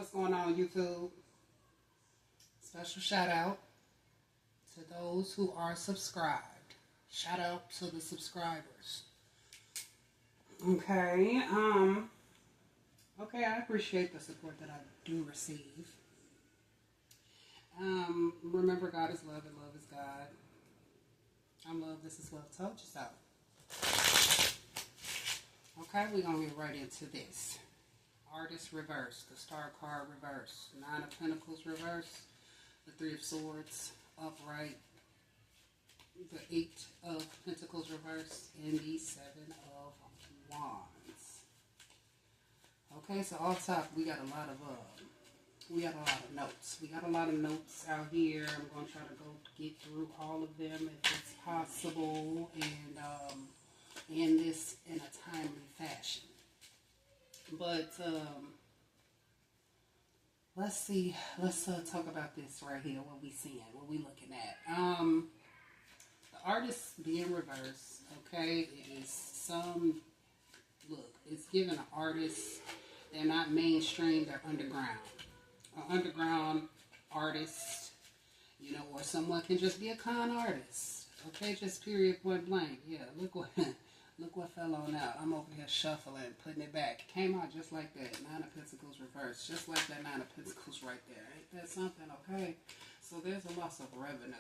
What's going on, YouTube? Special shout out to those who are subscribed. Shout out to the subscribers. Okay, I appreciate the support that I do receive. Remember, God is love and love is God. I'm love, this is love. Told you so. Okay, we're going to get right into this. Artist reverse, the star card reverse, 9 of Pentacles reverse, the 3 of Swords upright, the 8 of Pentacles reverse, and the 7 of Wands. Okay, so off top we got a lot of notes. We got a lot of notes out here. I'm going to try to go get through all of them if it's possible, and end this in a timely fashion. But let's see. Let's talk about this right here. What we seeing? What we looking at? The artist being reversed. Okay, it is some. Look, it's giving an artist. They're not mainstream. They're underground. An underground artist, you know, or someone can just be a con artist. Okay, just period, point blank. Yeah, look what. Look what fell on out. I'm over here shuffling, putting it back. Came out just like that. 9 of Pentacles reversed. Just like that 9 of Pentacles right there. Ain't that something? Okay. So there's a loss of revenue.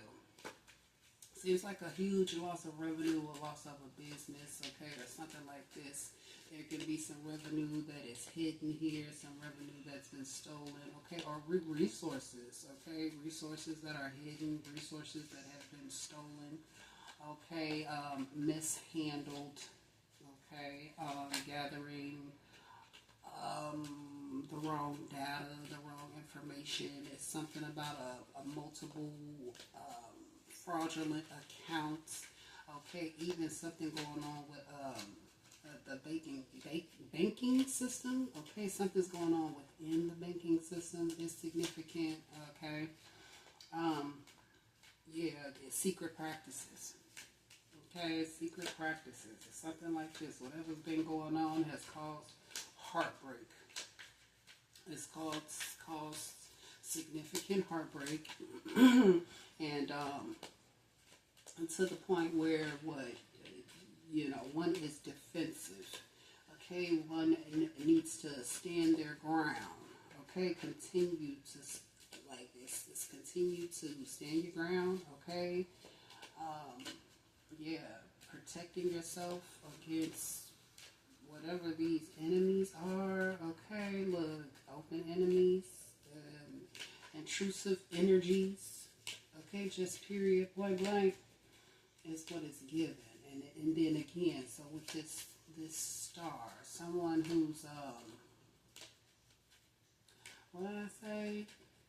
Seems like a huge loss of revenue, a loss of a business. Okay. Or something like this. There could be some revenue that is hidden here. Some revenue that's been stolen. Okay. Or resources. Okay. Resources that are hidden. Resources that have been stolen. Okay, mishandled, okay, gathering the wrong data, the wrong information. It's something about a multiple fraudulent accounts, okay, even something going on with the banking system, okay, something's going on within the banking system is significant, okay, it's secret practices. Okay, secret practices. Something like this. Whatever's been going on has caused heartbreak. It's caused significant heartbreak. And to the point where one is defensive. Okay, one needs to stand their ground. Okay, continue to continue to stand your ground. Okay. Protecting yourself against whatever these enemies are. Okay, look, open enemies, intrusive energies. Okay, just period, point blank is what it's given. And then again, so with this star, someone who's what did I say?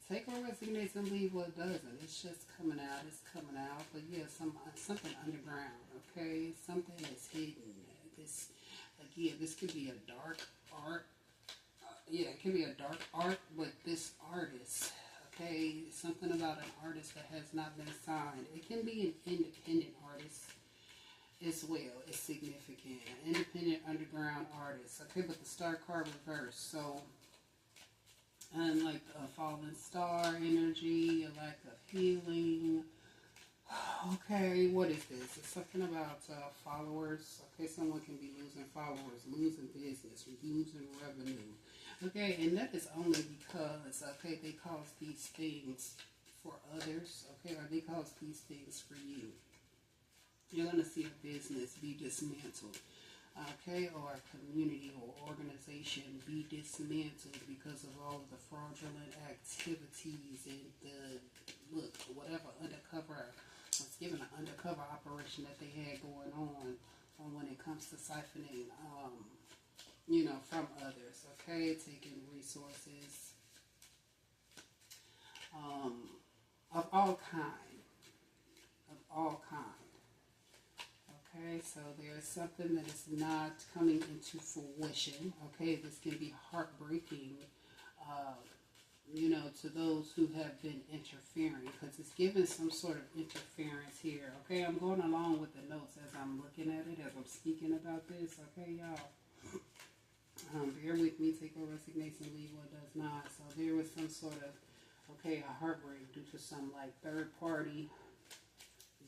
Take what resonates and leave what doesn't. It's just coming out. It's coming out. But yeah, something underground. Okay, something is hidden. This could be a dark art. It could be a dark art. But this artist, okay, something about an artist that has not been signed. It can be an independent artist as well. It's significant. An independent underground artist. Okay, but the star card reversed. So. And like a fallen star energy, a lack of healing. Okay, what is this? It's something about followers. Okay, someone can be losing followers, losing business, losing revenue. Okay, and that is only because, okay, they cause these things for others. Okay, or they cause these things for you. You're going to see a business be dismantled. Okay, or a community or organization be dismantled because of all of the fraudulent activities and whatever undercover, it's given an undercover operation that they had going on when it comes to siphoning, from others. Okay, taking resources of all kind. Okay, so there's something that is not coming into fruition. Okay, this can be heartbreaking, to those who have been interfering, because it's given some sort of interference here. Okay, I'm going along with the notes as I'm looking at it, as I'm speaking about this. Okay, y'all. Bear with me. Take what resonates and leave what does not. So there was some sort of, okay, a heartbreak due to some like third party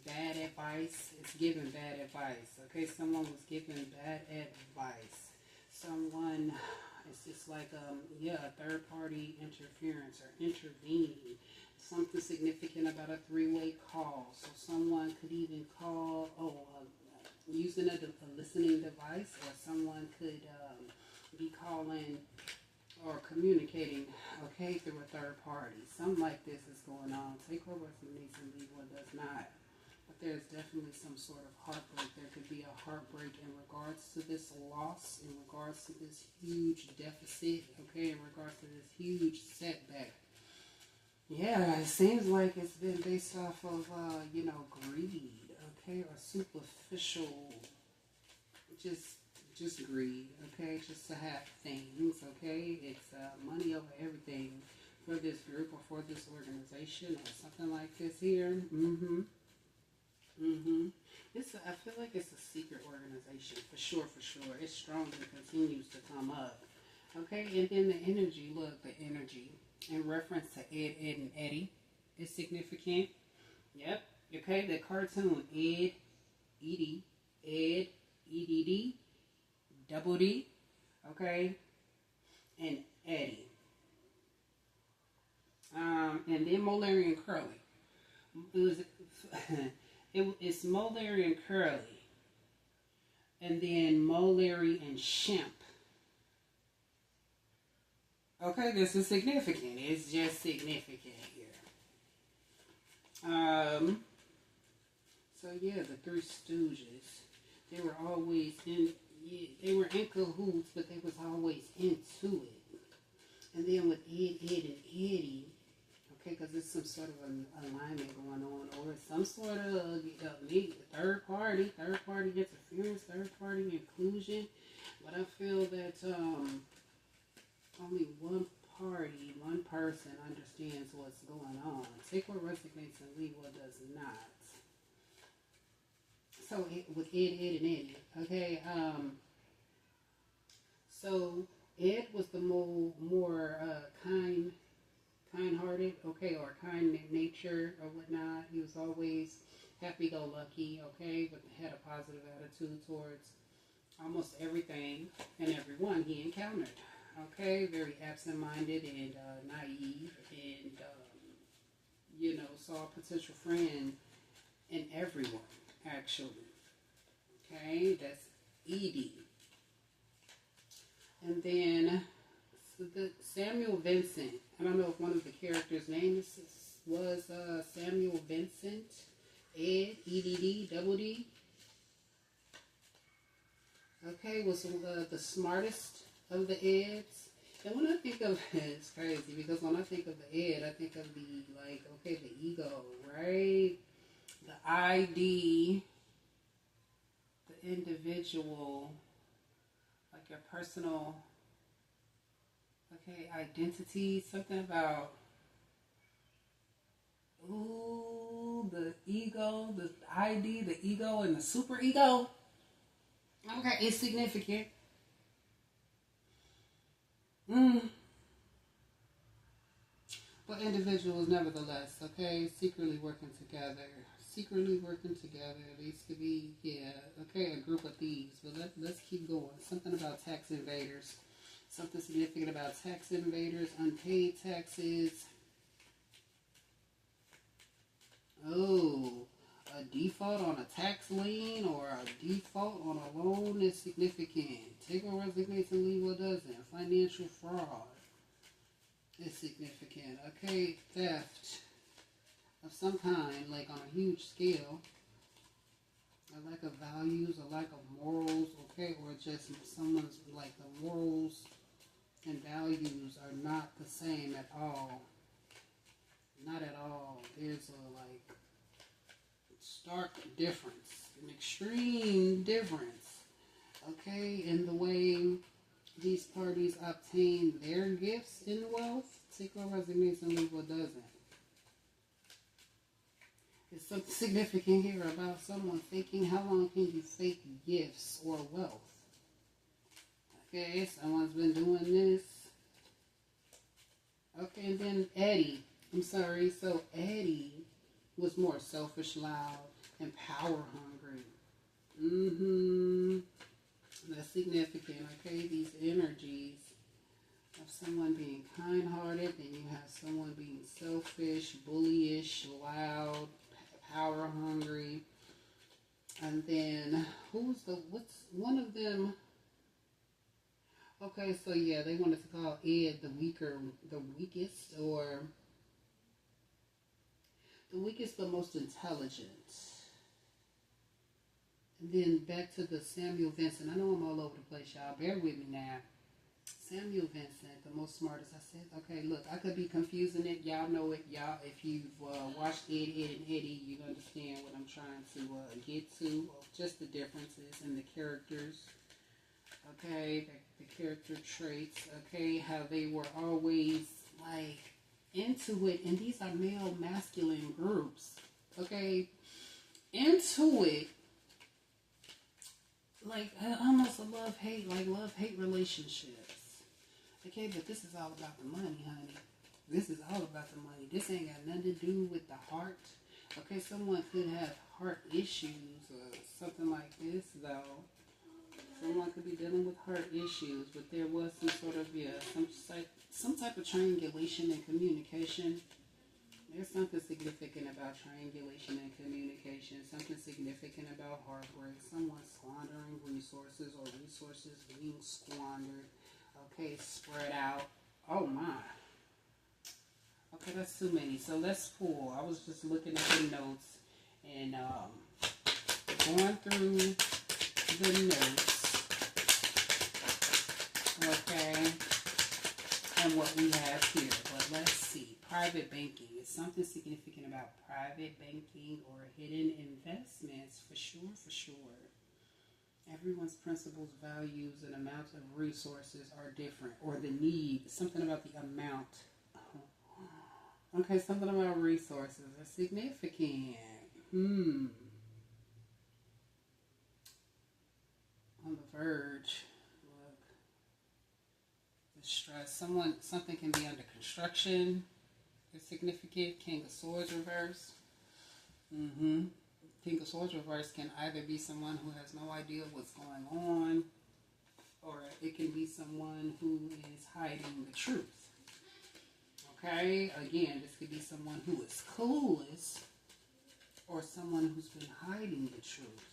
bad advice. It's giving bad advice. Okay, someone was giving bad advice. Someone, it's just like yeah, a third party interference or intervening. Something significant about a three-way call. So someone could even call, using a listening device, or someone could be calling or communicating, okay, through a third party. Something like this is going on. Take what resonates and leave what does not. But there's definitely some sort of heartbreak. There could be a heartbreak in regards to this loss, in regards to this huge deficit, okay, in regards to this huge setback. Yeah, it seems like it's been based off of, greed, okay, or superficial, just greed, okay, just to have things, okay. It's money over everything for this group or for this organization or something like this here. I feel like it's a secret organization for sure. It's strong and continues to come up. Okay, and then the energy. Look, the energy in reference to Ed, and Eddie is significant. Yep. Okay, the cartoon Ed, Edie, Ed, EDD, Double D. Okay, and Eddie. And then Molary and Curly. It's Molary and Curly, and then Molary and Shemp. Okay, this is significant. It's just significant here. So yeah, the Three Stooges. They were always they were in cahoots, but they was always into it. And then with Ed, and Eddie. Okay, because there's some sort of an alignment going on, or some sort of third party interference, third party inclusion. But I feel that only one person understands what's going on. Take what resonates and leave what does not. So with Ed, and Eddie, okay. So Ed was the more kind-hearted, okay, or kind in nature or whatnot. He was always happy-go-lucky, okay, but had a positive attitude towards almost everything and everyone he encountered, okay. Very absent-minded and naive, and saw a potential friend in everyone, actually. Okay, that's Edie. And then Samuel Vincent. I don't know if one of the characters' names was Samuel Vincent, Ed, EDD, Double D. Okay, was the smartest of the Eds. And when I think of it's crazy because when I think of the Ed, I think of the ego, right? The ID, the individual, like your personal, okay, identity, something about, the ego, the ID, the ego, and the super ego. Okay, it's significant. But individuals, nevertheless, okay, secretly working together. These could be, a group of thieves. But let's keep going. Something about tax invaders. Something significant about tax invaders, unpaid taxes. A default on a tax lien or a default on a loan is significant. Take what resonates and leave what doesn't. Financial fraud is significant. Okay, theft of some kind, like on a huge scale. A lack of values, a lack of morals, okay, or just someone's like the morals and values are not the same at all. Not at all. There's a stark difference, an extreme difference, okay, in the way these parties obtain their gifts in wealth. Take what resonates and leave what doesn't. It's something significant here about someone faking. How long can you fake gifts or wealth? Okay, someone's been doing this. Okay, and then Eddie. I'm sorry. So Eddie was more selfish, loud, and power hungry. That's significant. Okay, these energies of someone being kind-hearted, and you have someone being selfish, bullyish, loud, power hungry. And then what's one of them? Okay, so yeah, they wanted to call Ed the weakest, or the weakest but most intelligent. And then back to the Samuel Vincent. I know I'm all over the place, y'all. Bear with me now. Samuel Vincent, the most smartest. I said, okay, look, I could be confusing it. Y'all know it. Y'all, if you've watched Ed, and Eddie, you understand what I'm trying to get to. Just the differences in the characters. Okay, the character traits. Okay, how they were always like into it. And these are male masculine groups. Okay, into it. Like almost a love-hate, like love-hate relationships. Okay, but this is all about the money, honey. This is all about the money. This ain't got nothing to do with the heart. Okay, someone could have heart issues or something like this, though. Someone could be dealing with heart issues, but there was some sort of, some type of triangulation and communication. There's something significant about triangulation and communication. Something significant about heartbreak. Someone squandering resources or resources being squandered. Okay, spread out. Oh my. Okay, that's too many. So let's pull. I was just looking at the notes and going through the notes. Okay. And what we have here. But let's see. Private banking. Is something significant about private banking or hidden investments? For sure, for sure. Everyone's principles, values, and amounts of resources are different. Or the need. Something about the amount. Okay, something about resources are significant. On the verge. Look. Distress. Something can be under construction. It's significant. King of Swords reverse. King of Swords reverse can either be someone who has no idea what's going on, or it can be someone who is hiding the truth. Okay? Again, this could be someone who is clueless, or someone who's been hiding the truth.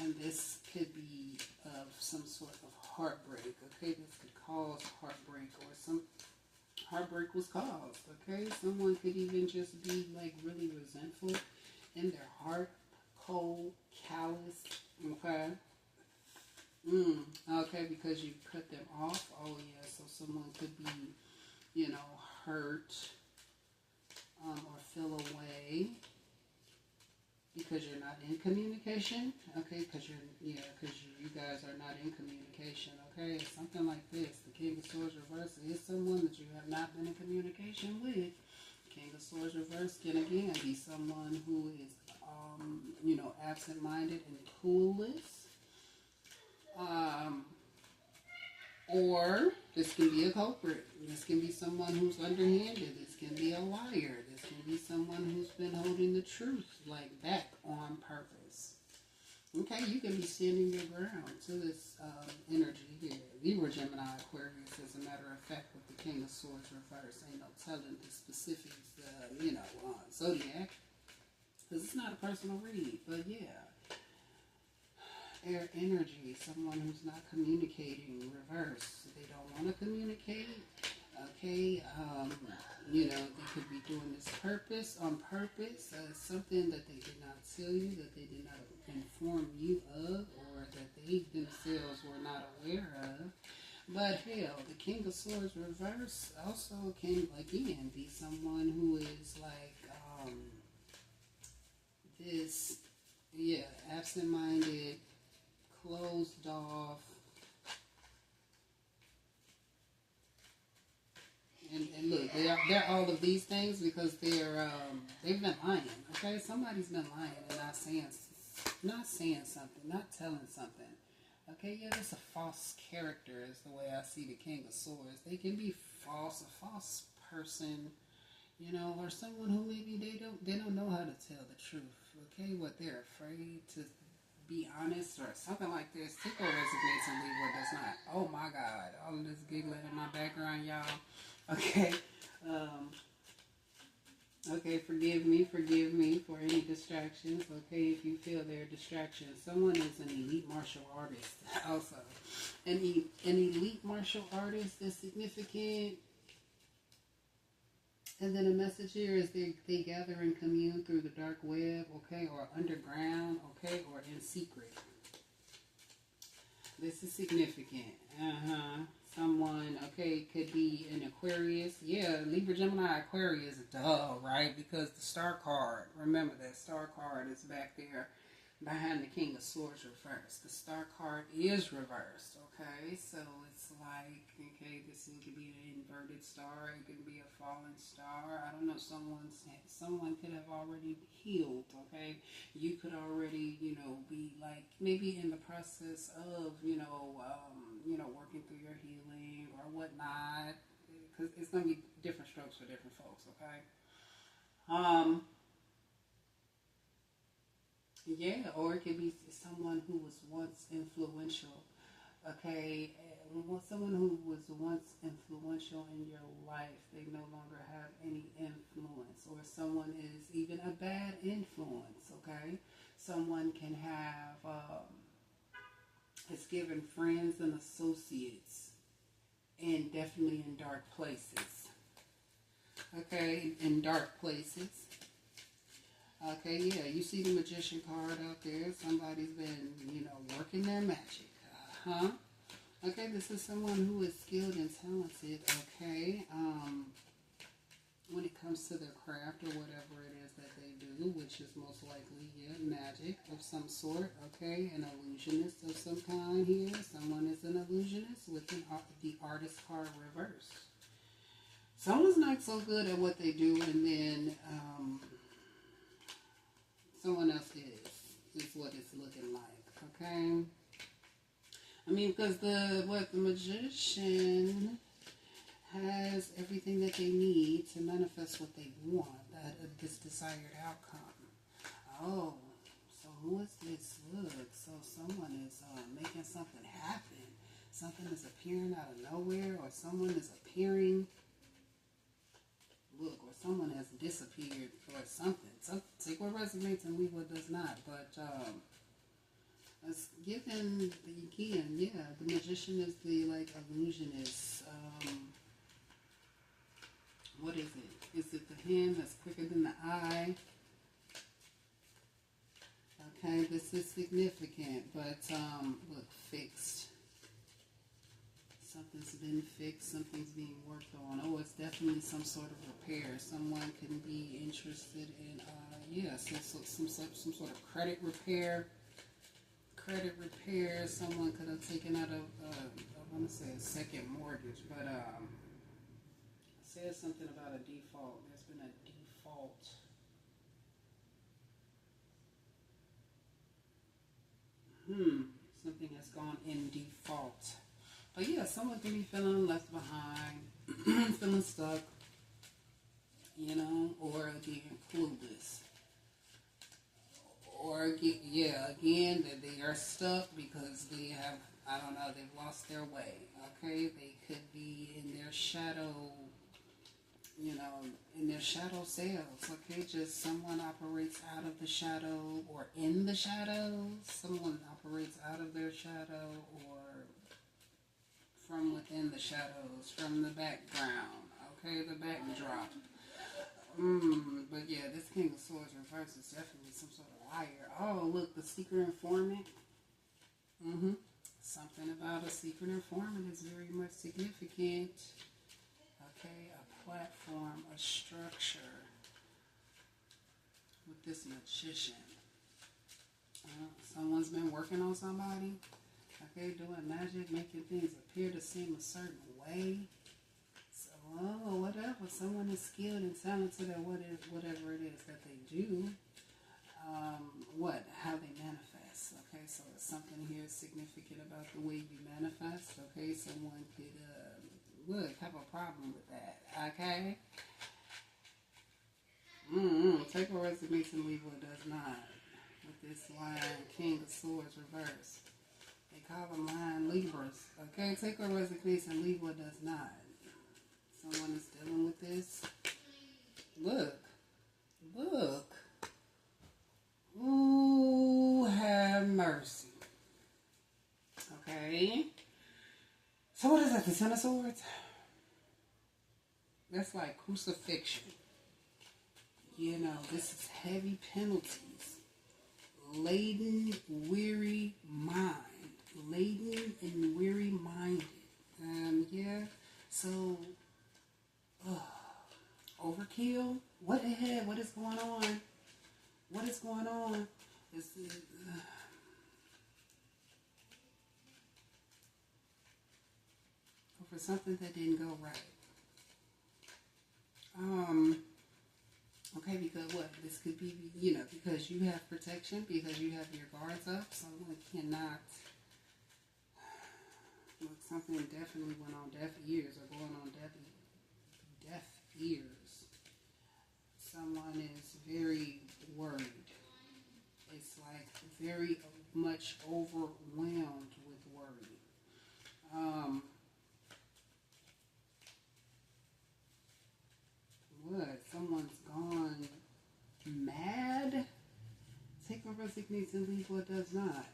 And this could be of some sort of heartbreak. Okay? This could cause heartbreak, or some heartbreak was caused. Okay? Someone could even just be like really resentful in their heart, cold, callous. Okay? Okay, because you cut them off. Oh yeah, so someone could be, hurt or feel away because you're not in communication. Okay, because you guys are not in communication. Okay, something like this. The King of Swords reverse is someone that you have not been in communication with. King of Swords reverse can again be someone who is, absent-minded and clueless. Or this can be a culprit. This can be someone who's underhanded. This can be a liar. This can be someone who's been holding the truth like back on purpose. Okay, you can be standing your ground to this energy here. Libra, Gemini, Aquarius, as a matter of fact, with the King of Swords reverse. Ain't no telling the specifics, zodiac. Because it's not a personal read, but yeah. Air energy, someone who's not communicating, reverse. They don't want to communicate. Okay, they could be doing this on purpose. Something that they did not tell you, that they did not inform you of, or that they themselves were not aware of. But hell, the King of Swords reverse also can, again, be someone who is like, absent-minded, closed off, and look, they're all of these things because they've been lying. Okay, somebody's been lying and not saying something, not telling something. Okay, yeah, that's a false character is the way I see the King of Swords. They can be false, a false person, you know, or someone who maybe they don't know how to tell the truth. Okay, what they're afraid to be honest or something like this. Tickle resonates and leave what does not. Oh my God, all of this giggling in my background, y'all. Okay, um, okay, forgive me for any distractions. Okay, if you feel there are distractions. Someone is an elite martial artist also. An elite martial artist is significant. And then a message here is they gather and commune through the dark web, okay, or underground, okay, or in secret. This is significant. Someone, okay, could be an Aquarius. Yeah, Libra, Gemini, Aquarius, duh, right? Because the star card, remember that star card is back there behind the King of Swords reversed. The star card is reversed, okay? So it's like, okay, this could be an inverted star. It could be a fallen star. I don't know, someone could have already healed, okay? You could already, be like maybe in the process of, working through your healing or whatnot. Because it's going to be different strokes for different folks, okay? Yeah, or it could be someone who was once influential, okay? Someone who was once influential in your life, they no longer have any influence, or someone is even a bad influence, okay? Someone can have, it's given friends and associates, and definitely in dark places, okay? In dark places. Okay, yeah, you see the Magician card out there. Somebody's been, working their magic. Okay, this is someone who is skilled and talented, okay? When it comes to their craft or whatever it is that they do, which is most likely, magic of some sort, okay? An illusionist of some kind here. Someone is an illusionist with the artist card reversed. Someone's not so good at what they do, and then, someone else is what it's looking like, okay? I mean, because the magician has everything that they need to manifest what they want, this desired outcome. Oh, so who is this? Look, so someone is making something happen. Something is appearing out of nowhere, or someone is appearing. Look, or someone has disappeared or something. So take what resonates and leave what does not. But it's given again, the magician is the illusionist. What is it? Is it the hand that's quicker than the eye? Okay, this is significant, but look, fixed. Something's been fixed, something's being worked on. Oh, it's definitely some sort of repair. Someone can be interested in, some sort of credit repair. Someone could have taken out I want to say a second mortgage, but it says something about a default. There's been a default. Something has gone in default. But yeah, someone can be feeling left behind, feeling stuck, or again, clueless. Or again, that they are stuck because they have, they've lost their way. Okay, they could be in their shadow, in their shadow selves. Okay, just someone operates out of the shadow or in the shadows. Someone operates out of their shadow or from within the shadows, from the background, okay, the backdrop. But yeah, this King of Swords reverse is definitely some sort of liar. Oh, look, the secret informant. Something about a secret informant is very much significant. Okay, a platform, a structure with this magician. Someone's been working on somebody. Okay, doing magic, making things appear to seem a certain way. So, whatever. Someone is skilled and talented at whatever it is that they do. How they manifest. yes. Okay, so something here significant about the way you manifest. Okay, someone could have a problem with that. Okay. Take what resonates and leave what does not. With this line, King of Swords reverse. They call them line Libras. Okay, take what resonates and leave what does not. Someone is dealing with this. Look. Ooh, have mercy. Okay. So what is that? The Ten of Swords? That's like crucifixion. You know, this is heavy penalties. Laden, weary mind. Laden and weary minded. Yeah. So, overkill? What the hell? What is going on? What is going on? It's, for something that didn't go right. Okay, because what? This could be, because you have protection, because you have your guards up, someone cannot, look, something definitely went on deaf ears, or going on deaf ears. Someone is very worried. It's like very much overwhelmed with worry. What? Someone's gone mad? Take what resonates and leave what does not.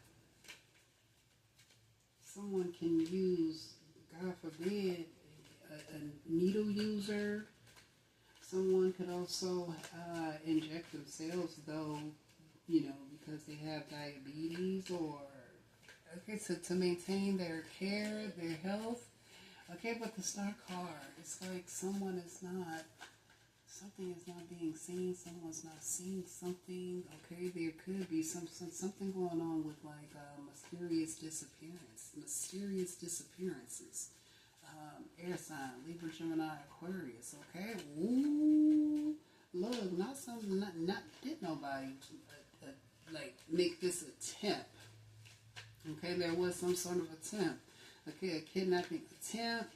Someone can use, God forbid, a needle user. Someone could also inject themselves, though, because they have diabetes, or, okay, to maintain their care, their health. Okay, but the Star card, it's like something is not being seen, someone's not seeing something. Okay, there could be something going on with like mysterious disappearances. Air sign, Libra, Gemini, Aquarius. Okay, ooh, look, not did nobody like make this attempt. Okay, there was some sort of attempt. Okay, a kidnapping attempt.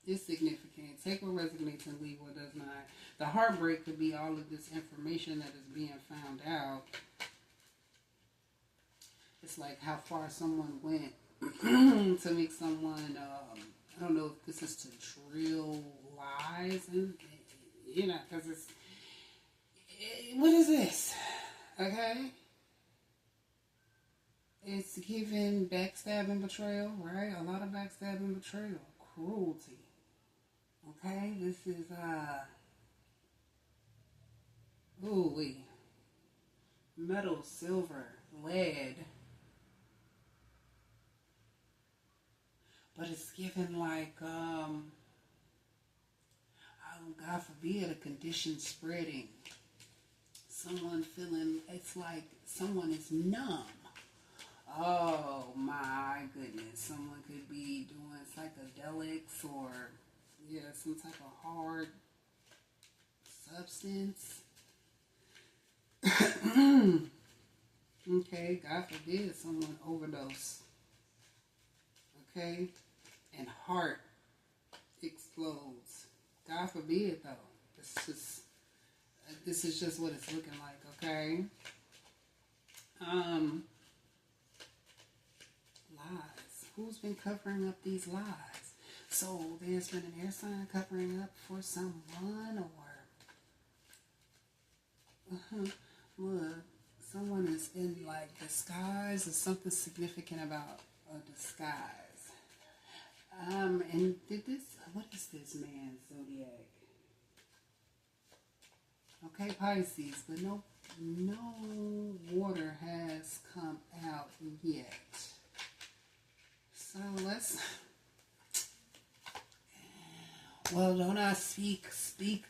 Is significant. Take what resonates and leave what does not. The heartbreak could be all of this information that is being found out. It's like how far someone went to make someone, I don't know if this is to drill lies, and because what is this? Okay? It's giving backstabbing, betrayal, right? A lot of backstabbing, betrayal, cruelty. Okay, this is, metal, silver, lead. But it's given like, God forbid, a condition spreading. Someone feeling, it's like someone is numb. Oh my goodness. Someone could be doing psychedelics or, some type of hard substance. Okay, God forbid someone overdose. Okay, and heart explodes. God forbid though. This is just what it's looking like. Okay. Lies. Who's been covering up these lies? So there's been an air sign covering up for someone, or look, someone is in like disguise. There's something significant about a disguise. And what is this man's zodiac? Okay, Pisces, but no water has come out yet. So let's. Well, don't I speak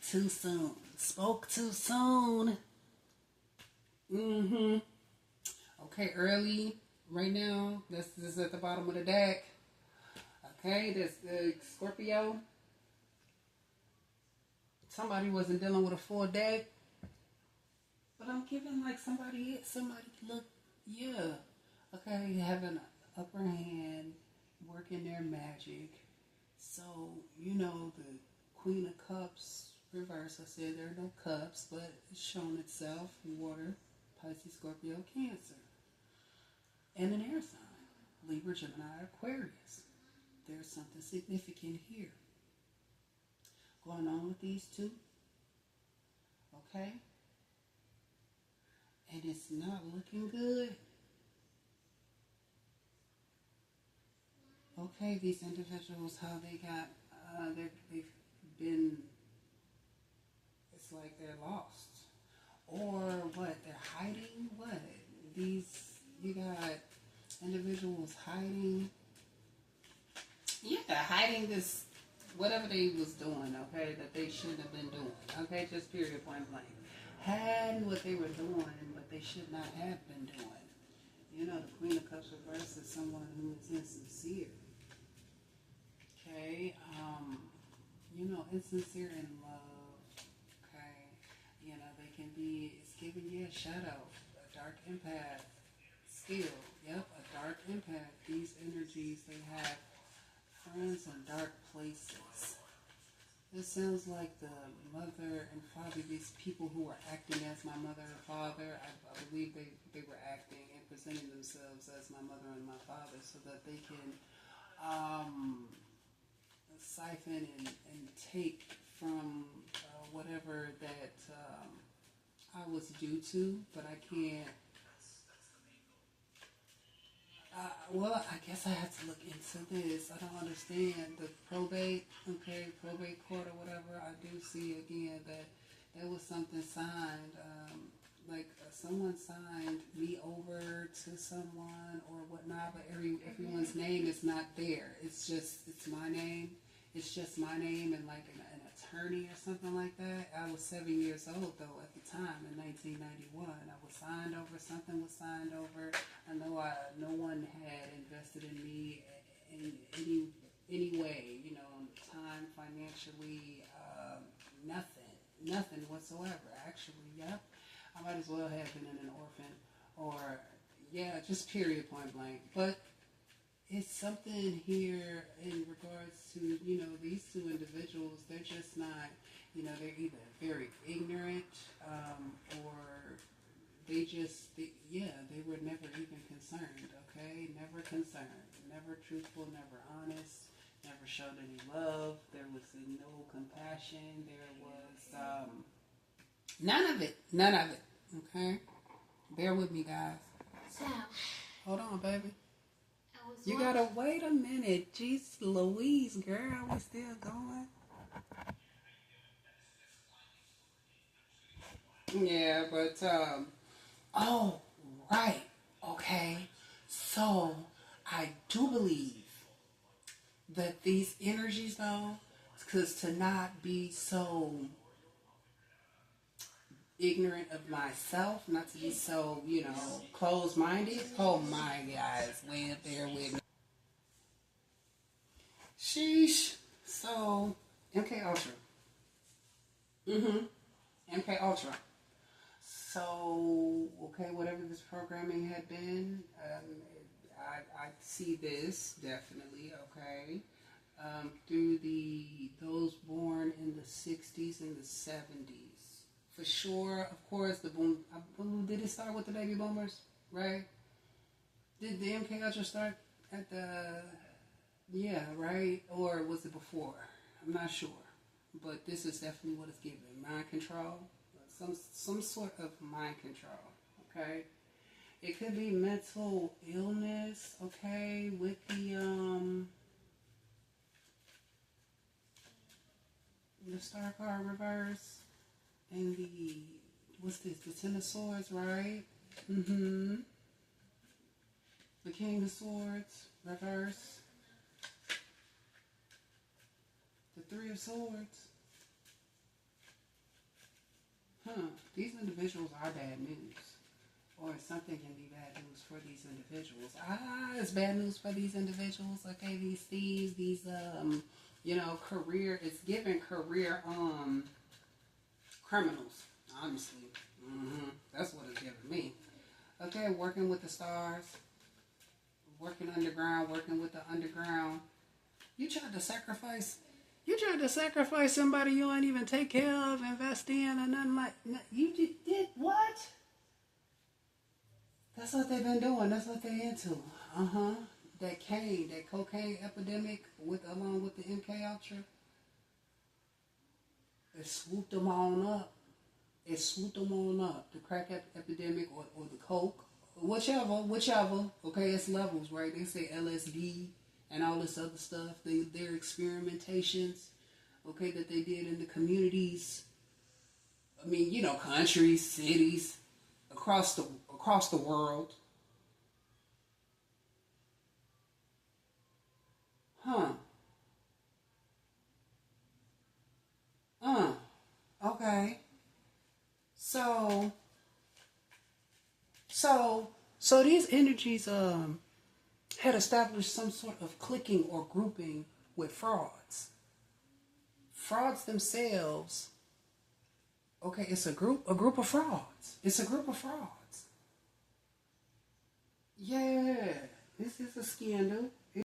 too soon? Spoke too soon. Okay, early, right now, this is at the bottom of the deck. Okay, this the Scorpio. Somebody wasn't dealing with a full deck. But I'm giving like somebody look, Yeah. Okay, having an upper hand, working their magic. So, the Queen of Cups reverse. I said there are no cups, but it's shown itself. Water, Pisces, Scorpio, Cancer. And an air sign. Libra, Gemini, Aquarius. There's something significant here going on with these two. Okay? And it's not looking good. Okay, these individuals, how they got, they've been, it's like they're lost. Or what, they're hiding? What? You got individuals hiding. Yeah, hiding this, whatever they was doing, okay, that they shouldn't have been doing. Okay, just period, point blank. Had what they were doing, but they should not have been doing. The Queen of Cups reverse is someone who is insincere. Okay, insincere in love. Okay, they can be, it's giving you a shadow, a dark empath. Still, yep, a dark empath. These energies, they have friends in dark places. This sounds like the mother and father, these people who were acting as my mother and father. I believe they were acting and presenting themselves as my mother and my father so that they can siphon and take from whatever that I was due to, but I can't. Well, I guess I have to look into this. I don't understand the probate court or whatever. I do see again that there was something signed, someone signed me over to someone or whatnot, but everyone's name is not there. It's my name. It's just my name and like an attorney or something like that. I was 7 years old though at the time in 1991. I was signed over. Something was signed over. I know no one had invested in me in any way. Time, financially, nothing whatsoever. Actually, yep. I might as well have been an orphan or just period, point blank. But it's something here in regards to, these two individuals. They're just not, they're either very ignorant or they were never even concerned, okay? Never concerned, never truthful, never honest, never showed any love. There was no compassion. There was none of it, okay? Bear with me, guys. So, hold on, baby. You gotta wait a minute. Jeez Louise, girl, we still going? Yeah, but, oh, right. Okay. So, I do believe that these energies, though, because to not be so ignorant of myself, not to be so, closed-minded. Oh, my guys, way up there with me. Sheesh. So, MK Ultra. MK Ultra. So, okay, whatever this programming had been, I see this definitely, okay, through those born in the 60s and the 70s. For sure, of course, did it start with the baby boomers, right? Did the MK Ultra start at right? Or was it before? I'm not sure. But this is definitely what it's given. Mind control. Some sort of mind control. Okay? It could be mental illness, okay, with the star card reverse and what's this? The Ten of Swords, right? The King of Swords reverse. The Three of Swords. These individuals are bad news. Or something can be bad news for these individuals. It's bad news for these individuals. Okay, these thieves, these, career, it's giving career, criminals, honestly. That's what it's giving me. Okay, working with the stars, working underground, working with the underground. You tried to sacrifice. You tried to sacrifice somebody you ain't even take care of, invest in, or nothing like. You did what? That's what they've been doing. That's what they into. That cocaine epidemic along with the MKUltra, it swooped them on up. It swooped them on up. The crack epidemic or the coke, whichever. Okay, it's levels, right? They say LSD and all this other stuff. Their experimentations, okay, that they did in the communities. I mean, countries, cities, across the world. Huh. Okay. So so so these energies had established some sort of clicking or grouping with frauds. Frauds themselves, okay, it's a group of frauds. It's a group of frauds. Yeah. This is a scandal.